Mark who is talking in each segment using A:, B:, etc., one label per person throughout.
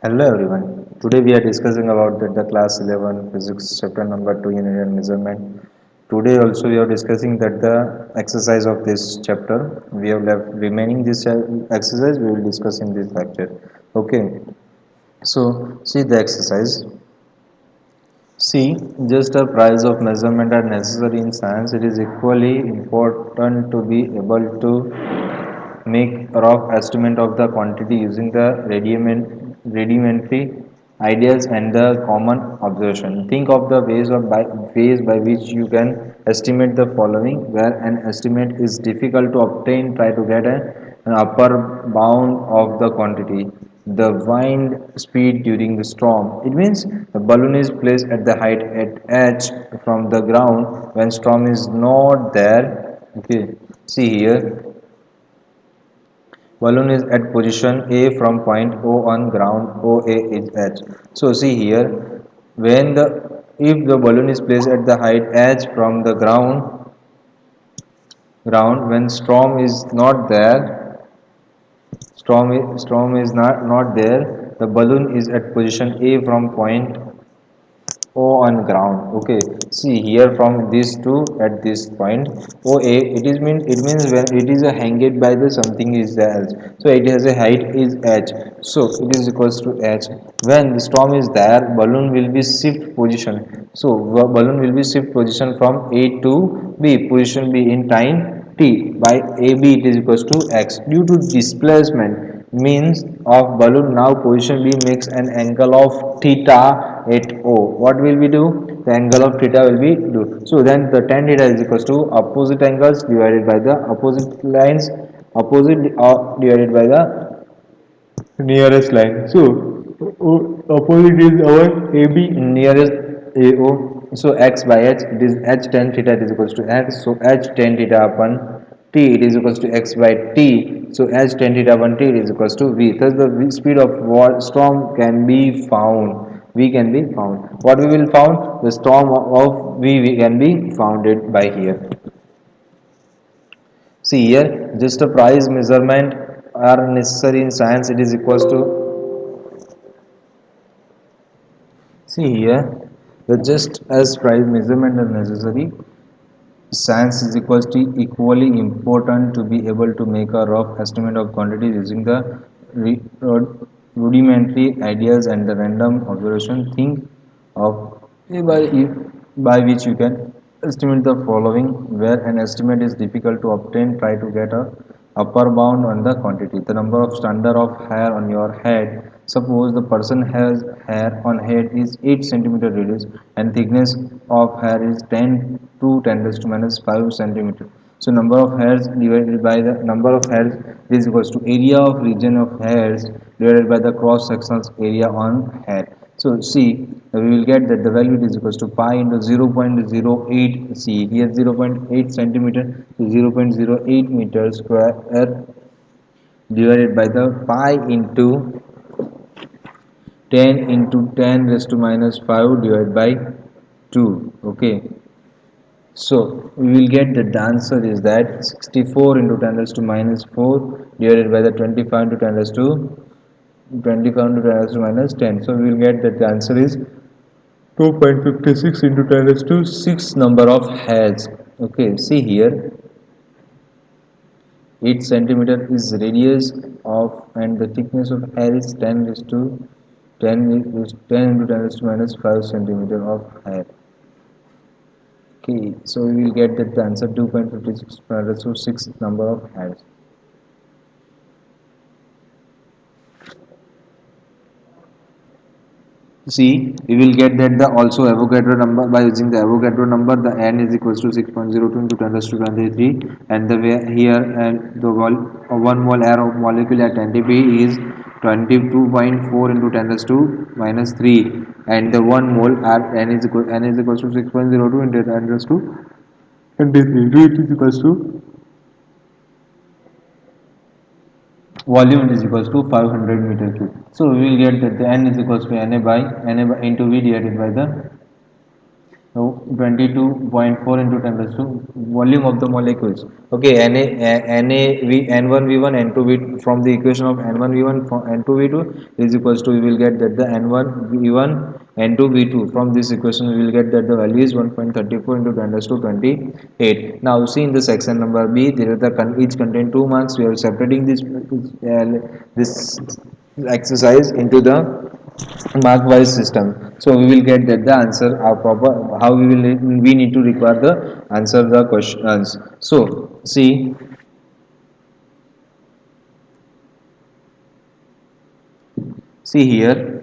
A: Hello everyone. Today we are discussing about the class 11 physics chapter number 2 unit and measurement. Today also we are discussing that the exercise of this chapter. We have left remaining this exercise we will discuss in this lecture. Okay. So see the exercise. See, just a price of measurement are necessary in science. It is equally important to be able to make a rough estimate of the quantity using the rudimentary ideas and the common observation. Think of the ways by which you can estimate the following. Where an estimate is difficult to obtain, try to get an upper bound of the quantity. The wind speed during the storm. It means the balloon is placed at the height at edge from the ground when storm is not there. Okay, see here, balloon is at position A from point O on ground, OA is H. So see here, when the if the balloon is placed at the height H from the ground when storm is not there, the balloon is at position A from point O on ground. Okay, see here from these two at this point OA, it means when it is a hanged by the something is the else. So it has a height is h. So it is equals to h. When the storm is there, balloon will be shift position. So balloon will be shift position from A to B. Position B in time t by AB it is equals to x due to displacement means of balloon. Now position B makes an angle of theta at O. What will we do? The angle of theta will be do. So then the tan theta is equals to opposite angles divided by the opposite lines, opposite divided by the nearest line. So opposite is our AB, nearest AO. So x by h, it is h tan theta it is equals to x. So h tan theta upon t it is equals to x by t. So h tan theta upon t it is equals to v. Thus the speed of storm can be found. V can be found. What we will found? The storm of V can be founded by here. See here, just a price measurement are necessary in science. It is equals to, see here, the just as price measurement are necessary, science is equals to equally important to be able to make a rough estimate of quantities using the rudimentary ideas and the random observation. Think of by which you can estimate the following. Where an estimate is difficult to obtain, try to get a upper bound on the quantity. The number of standard of hair on your head. Suppose the person has hair on head is 8 centimeter radius and thickness of hair is 10 to 10 raised to minus 5 centimeter. So number of hairs divided by the number of hairs is equals to area of region of hairs divided by the cross sectional area on hair. So see, we will get that the value is equals to pi into 0.08. See here 0.8 centimeter to 0.08 meter square divided by the pi into 10 into 10 raised to minus 5 divided by 2. Okay, so we will get that the answer is that 64 into 10 raised to minus 4 divided by the 25 into 10 raised to 25 into 10 raised to minus 10. So we will get that the answer is 2.56 into 10 raised to 6 number of hairs. Okay, see here, 8 centimeter is radius of and the thickness of hair is 10 raised to 10 is 10 into 10 raised to minus 5 centimeter of hair. Okay, so we will get that the answer 2.56 raised to 6 number of hairs. See, we will get that the also Avogadro number by using the Avogadro number. The n is equals to 6.02 into 10 raised to 23, and the way here and the one mole air of molecule at NTP is 22.4 into 10 raised to minus 3, and the one mole at n is equals to 6.02 into 10 raised to 23. It is equals to volume is equals to 500 meter cube. So we will get that the n is equals to Na by into V divided by the So 22.4 into 10 raised to volume of the molecules. Okay, N1 V1 N2 V from the equation of N1 V1 from N2 V2 is equals to, we will get that the N1 V1 N2 V2 from this equation we will get that the value is 1.34 into 10 raised to 28. Now see in the section number B, there are each contain 2 marks. We are separating this exercise into the mark wise system, so we will get that the answer are proper. How we need to require the answer the questions. So see here.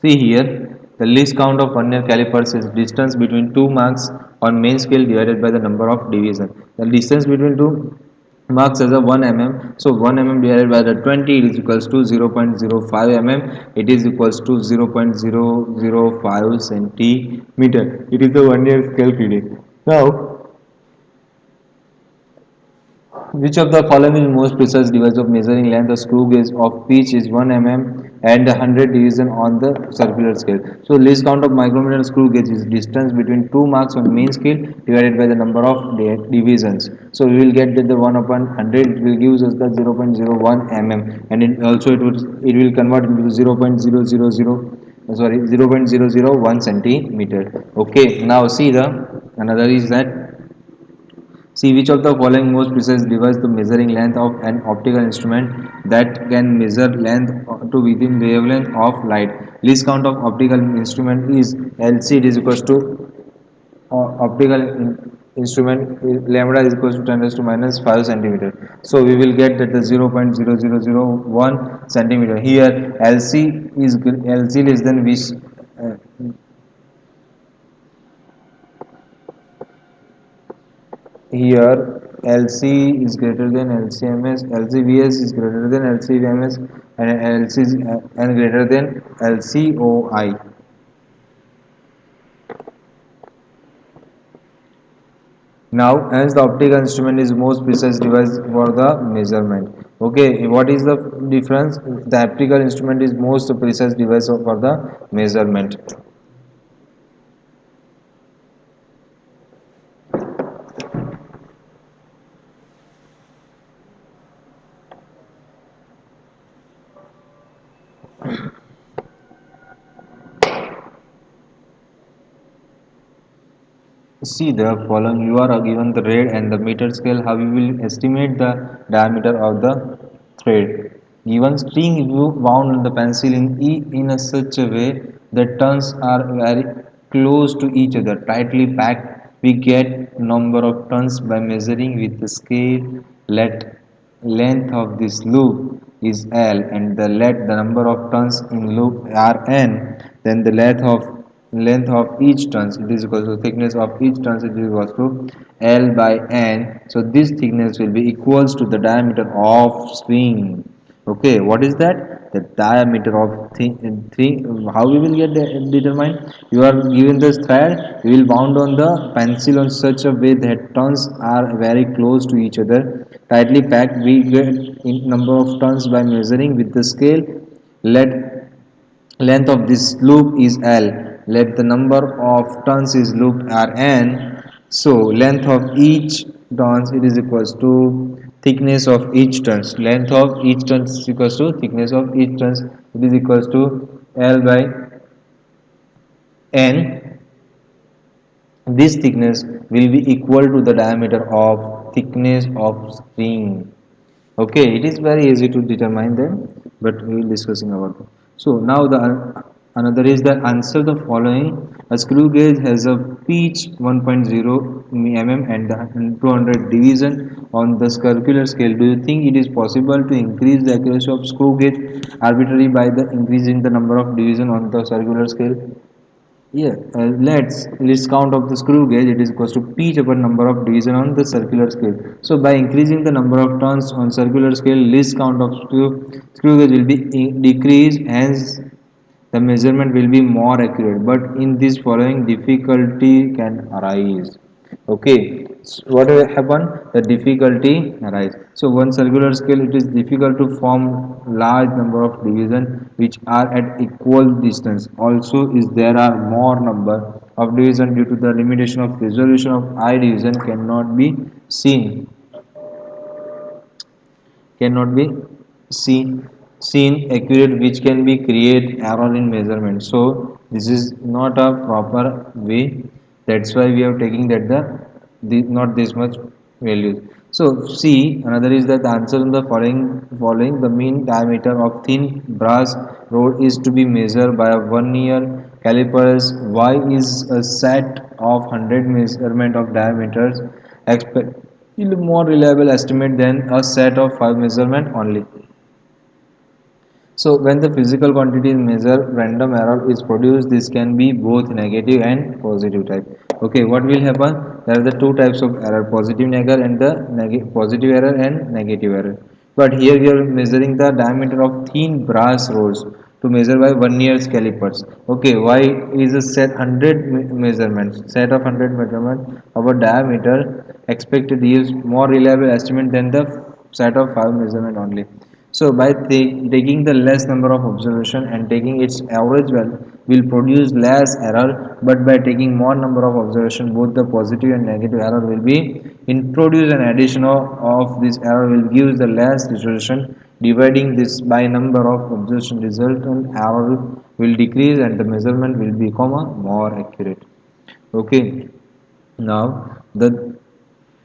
A: See here, the least count of vernier calipers is distance between two marks on main scale divided by the number of division. The distance between two marks is a 1 mm. So 1 mm divided by the 20, it is equals to 0.05 mm. It is equals to 0.005 centimeter. It is the vernier scale reading. Now, which of the following is most precise device of measuring length? The screw gauge of pitch is 1 mm and 100 division on the circular scale. So least count of micrometer screw gauge is distance between two marks on main scale divided by the number of divisions. So we will get that the 1 upon 100 it will gives us the 0.01 mm, and it will convert into 0.000 sorry 0.001 centimeter. Okay, now see the another is that, see which of the following most precise device the measuring length of an optical instrument that can measure length to within wavelength of light. Least count of optical instrument is LC, it is equals to optical instrument lambda is equals to 10 raised to minus 5 centimeter. So we will get that the 0.0001 centimeter. Here LC less than which, uh, here LC is greater than LCMS, LCVS is greater than LCVMS, and LC is, and greater than LCOI. Now, hence the optical instrument is most precise device for the measurement. Okay, what is the difference? The optical instrument is most precise device for the measurement. See the following, you are given the rate and the meter scale, how you will estimate the diameter of the thread. Given string you wound on the pencil in a such a way that turns are very close to each other, tightly packed. We get number of turns by measuring with the scale. Let length of this loop is L and the number of turns in loop are N, then the length of each turns it is equal to thickness of each turns it is equal to L by N. So this thickness will be equals to the diameter of string. Okay, what is that? The diameter of thing. How we will get determined? You are given this thread. You will bound on the pencil on such a way that turns are very close to each other, tightly packed. We get in number of turns by measuring with the scale. Let length of this loop is L. Let the number of turns is loop are N. So length of each turns it is equals to thickness of each turns. Length of each turns is equals to thickness of each turns. It is equals to L by N. This thickness will be equal to the diameter of thickness of string. Okay, it is very easy to determine them, but we will discussing about them. So now the another is the answer the following. A screw gauge has a pitch 1.0 mm and 200 division on the circular scale. Do you think it is possible to increase the accuracy of screw gauge arbitrarily by the increasing the number of division on the circular scale? Yeah, let's count of the screw gauge. It is equals to pitch upon number of division on the circular scale. So by increasing the number of turns on circular scale, least count of screw gauge will be decreased. Hence, the measurement will be more accurate. But in this following difficulty can arise. Okay, so what will happen? The difficulty arise. So one circular scale, it is difficult to form large number of division which are at equal distance. Also, is there are more number of division due to the limitation of resolution of I division cannot be seen accurate, which can be create error in measurement. So this is not a proper way. That's why we are taking that the not this much values. So see, another is that the answer in the following the mean diameter of thin brass rod is to be measured by a 1 year calipers. Y is a set of 100 measurement of diameters expect more reliable estimate than a set of 5 measurement only. So when the physical quantity is measured, random error is produced. This can be both negative and positive type. Okay, what will happen? There are the two types of error: positive error and the positive error and negative error. But here we are measuring the diameter of thin brass rods to measure by 1 year's calipers. Okay, y is a set 100 measurements, set of 100 measurements of a diameter expected yields more reliable estimate than the set of 5 measurement only. So by taking the less number of observation and taking its average value will produce less error, but by taking more number of observation, both the positive and negative error will be introduced, and addition of this error will give the less resolution. Dividing this by number of observation resultant error will decrease and the measurement will become a more accurate. Okay, now the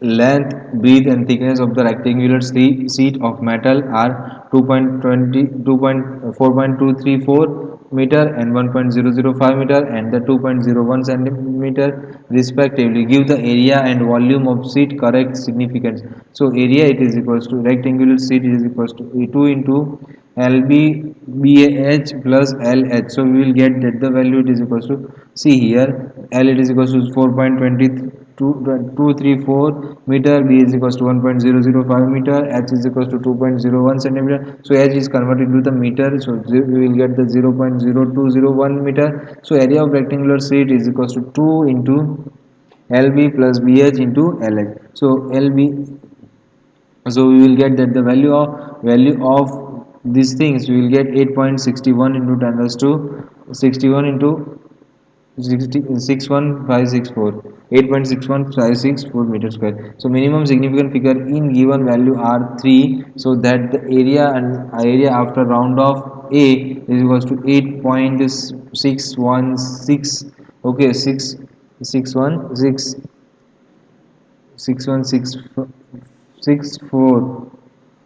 A: length, breadth and thickness of the rectangular sheet of metal are 2.424 meter and 1.005 meter and the 2.01 centimeter respectively. Give the area and volume of sheet correct significance. So area, it is equals to rectangular sheet is equals to 2 into LB BAH plus LH. So we will get that the value it is equals to, see here, L it is equals to 4.234 meter, B is equals to 1.005 meter, H is equals to 2.01 centimeter. So H is converted to the meter, so we will get the 0.0201 meter. So area of rectangular sheet is equals to 2 into LB plus BH into LH. So LB, so we will get that the value of these things, we will get 8.61 into 10 raised to 61 into 61564 8.6156 meter square. So minimum significant figure in given value are 3, so that the area after round of a is equals to 8.616. Okay, 616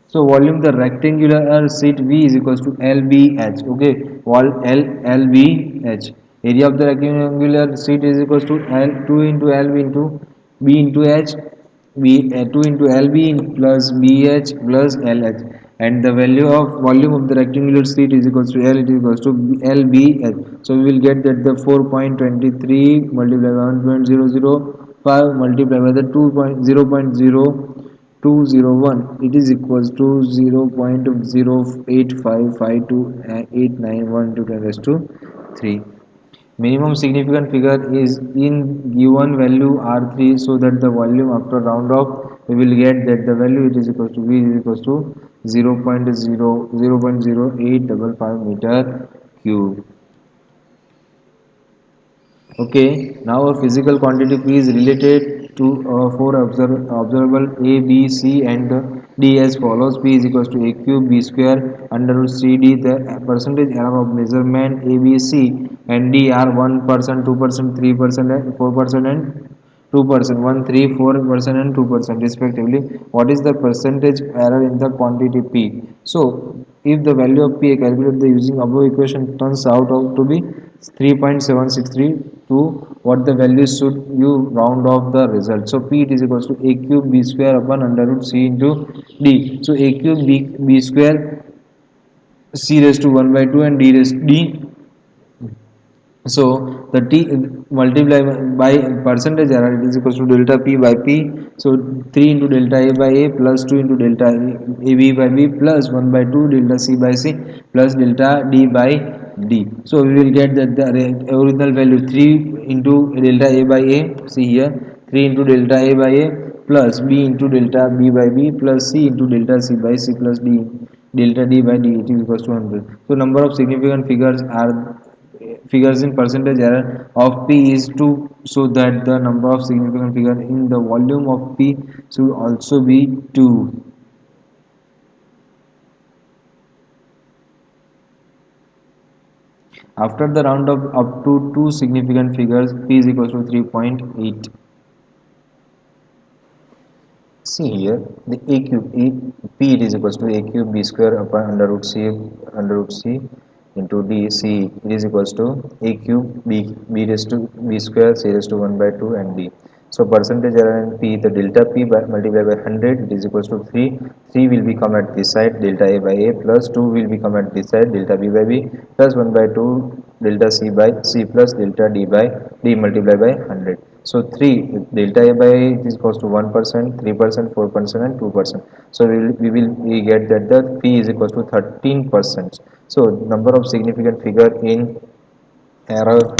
A: so volume, the rectangular sheet V is equals to LBH. Okay, wall LBH. Area of the rectangular sheet is equals to L 2 into LB into B into H, B 2 into LB plus BH plus LH. And the value of volume of the rectangular sheet is equals to L, it is equals to LBH. So we will get that the 4.23 multiplied by 1.005 multiplied by the 2.0.0201, it is equals to 0.08552 to 10 raised to 3. Minimum significant figure is in given value R3, so that the volume after round off we will get that the value it is equals to V is equals to 0.00855 meter cube. Okay, now a physical quantity P is related to four observable A, B, C and D as follows. P is equals to A cube B square under root C D. The percentage error of measurement A, B, C and D are 1%, 2%, 3% and 4% and 2%, 1, 3, 4% and 2% respectively. What is the percentage error in the quantity P? So if the value of P calculated using above equation turns out to be 3.763, to what the value should you round off the result. So P it is equals to A cube B square upon under root C into D. So A cube B square C raised to 1 by 2 and D. So the t multiply by percentage error, it is equals to delta p by p. So 3 into delta a by a plus 2 into delta a b by b plus 1 by 2 delta c by c plus delta d by d. So we will get that the original value 3 into delta a by a, see here 3 into delta A by A plus B into delta B by B plus C into delta C by C plus D delta D by D, it is equals to 100. So number of significant figures in percentage error of P is 2, so that the number of significant figure in the volume of P should also be 2. After the round up to two significant figures, P is equals to 3.8. See here, the a cube p, it is equals to a cube b square upon under root c into d c, it is equals to a cube b raised to b square c raised to 1 by 2 and d. So percentage error in p, the delta p by multiplied by 100, it is equals to 3. 3 will become at this side delta a by a plus 2 will become at this side delta b by b plus 1 by 2 delta c by c plus delta d by d multiplied by 100. So 3 delta A by A is equals to 1%, 3%, 4%, and 2%. So we get that the P is equals to 13%. So number of significant figure in error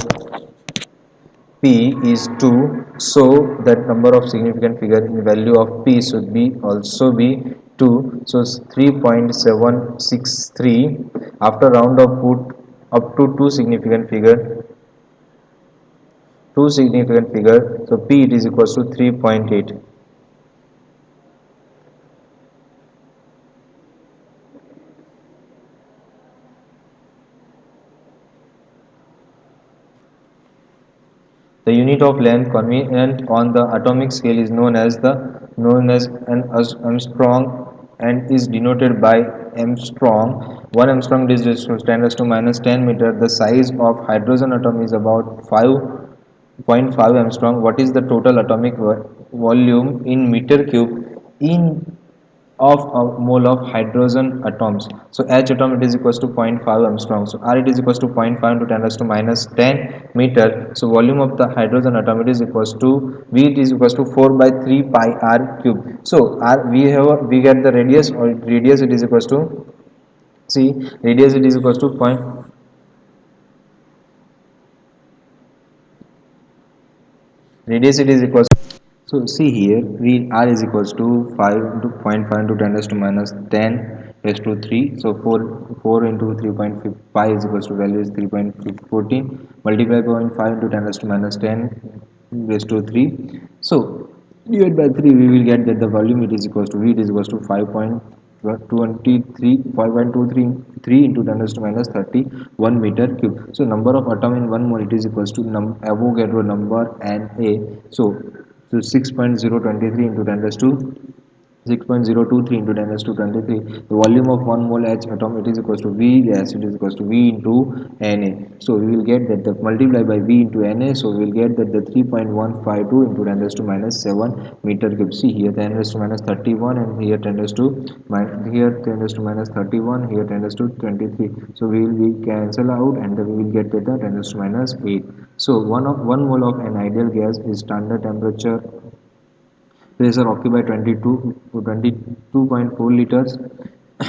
A: P is 2. So that number of significant figure in value of P should be also be 2. So 3.763. After round of put up to two significant figure, so P, it is equals to 3.8. The unit of length convenient on the atomic scale is known as an Armstrong and is denoted by Armstrong. 1 Armstrong is 10 to minus 10 meter. The size of hydrogen atom is about 5.5 Armstrong. What is the total atomic volume in meter cube in of a mole of hydrogen atoms? So H atom, it is equals to zero point 0.5 Armstrong. So R, it is equals to zero point 0.5 into 10 raised to minus 10 meter. So volume of the hydrogen atom, it is equals to V, it is equals to 4 by 3 pi R cube. So R, we get the radius, or radius, it is equals to, see, radius, it is equals to point. Radius, it is equals. So see here, we R is equals to 5 into zero point 0.5 into 10 raised to minus 10 raised to 3. So 4 into 3.5 is equals to value is 3.14, multiply by 0.5 into 10 raised to minus 10 raised to 3. So divided by 3, we will get that the volume, it is equals to V, it is equals to 5.23 5.233 into 10 raised to minus 31 meter cube. So number of atom in 1 mole, it is equals to Avogadro number Na. So 6.023 into 10 raised to 6.023 into 10 raised to 23. The volume of 1 mole H atom, it is equals to V gas, it is equals to V into Na. So we will get that the multiply by V into Na. So we will get that the 3.152 into 10 raised to minus 7 meter cube. See here 10 raised to minus 31 and here 10 raised to here 10 raised to minus 31, here 10 raised to 23. So we cancel out and then we will get that the 10 raised to minus 8. So 1 mole of an ideal gas is standard temperature pressure occupied 22.4 liters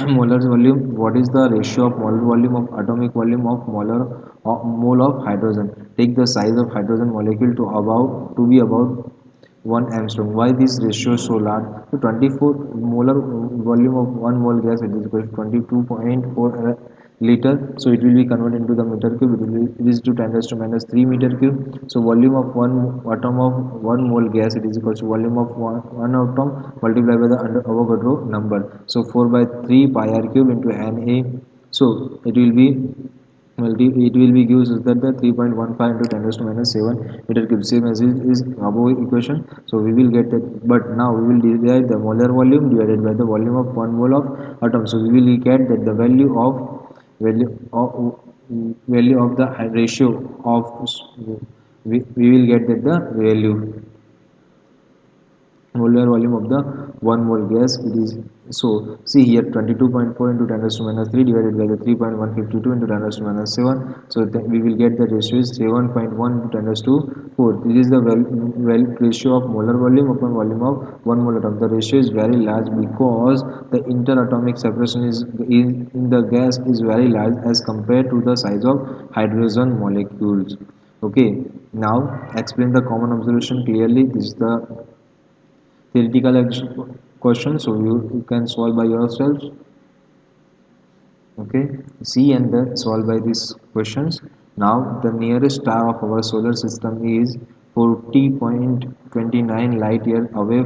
A: molar volume. What is the ratio of molar volume of atomic volume of mole of hydrogen? Take the size of hydrogen molecule to be about 1 Armstrong. Why this ratio is so large? So 24 molar volume of 1 mole gas, it is equal to 22.4 liter. So it will be converted into the meter cube. It will be it is to 10 raised to minus 3 meter cube. So volume of one atom of 1 mole gas, it is equal to volume of one atom multiplied by the Avogadro number. So 4 by 3 pi r cube into Na. So it will be, well, it will be gives us that the 3.15 into 10 raised to minus 7 meter cube, same as is above equation. So we will get that, but now we will derive the molar volume divided by the volume of 1 mole of atom. So we will get that the value of value of the ratio of, we will get that the value molar volume of the 1 mole gas, it is. So see here 22.4 into 10 raised to minus 3 divided by the 3.152 into 10 raised to minus 7. So we will get the ratio is 7.1 into 10 raised to 4. This is the ratio of molar volume upon volume of 1 mole atom. The ratio is very large because the interatomic separation is in the gas is very large as compared to the size of hydrogen molecules. Okay, now explain the common observation clearly. This is the theoretical question, so you can solve by yourself. Okay, see and then solve by these questions. Now the nearest star of our solar system is 40.29 light year away.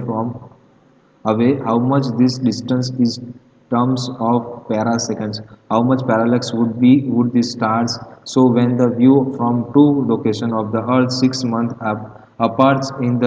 A: How much this distance is terms of paraseconds? How much parallax would the stars so when the view from two location of the earth 6 months apart in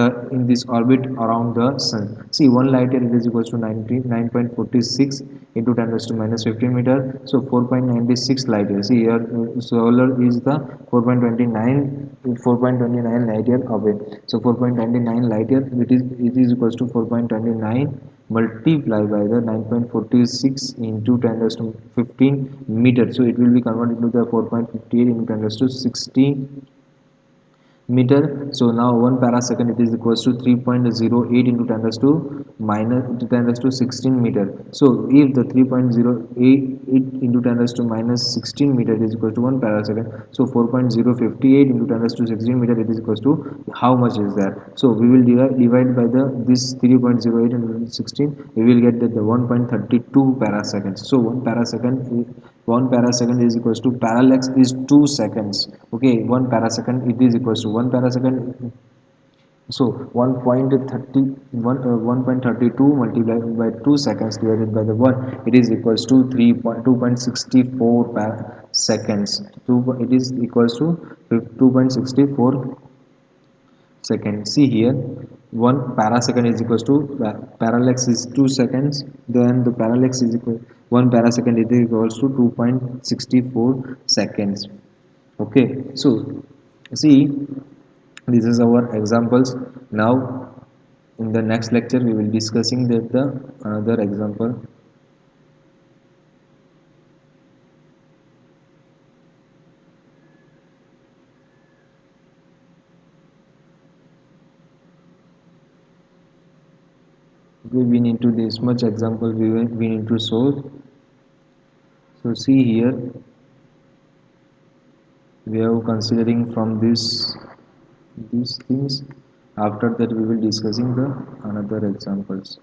A: this orbit around the sun? See, one light year is equals to 99.46 into 10 raised to minus 15 meter, so 4.96 light years. See here, solar is the 4.29 light year away. So 4.29 light year, it is equals to 4.29 multiplied by the 9.46 into 10 raised to 15 meter. So it will be converted to the 4.58 into 10 raised to 16 meter. So now 1 parasecond, it is equals to 3.08 into 10 raised to minus 10 raised to 16 meter. So if the 3.08 into 10 raised to minus 16 meter is equals to 1 parasecond, so 4.058 into 10 raised to 16 meter, it is equals to how much is that? So we will divide by the this 3.08 and 16, we will get that the 1.32 paraseconds. So 1 parasecond is equals to parallax is 2 seconds. Okay, 1 parasecond, it is equals to 1 parasecond. So 1.32 multiplied by 2 seconds divided by the 1, it is equals to 2.64 seconds. It is equals to 2.64 second. See here, 1 parasecond is equals to parallax is 2 seconds, then the parallax is equal 1 parasecond is equals to 2.64 seconds. Okay, so see, this is our examples. Now in the next lecture we will discussing the another example. We need to this much example we need to solve. So see here, we are considering from these things. After that we will discussing the another examples.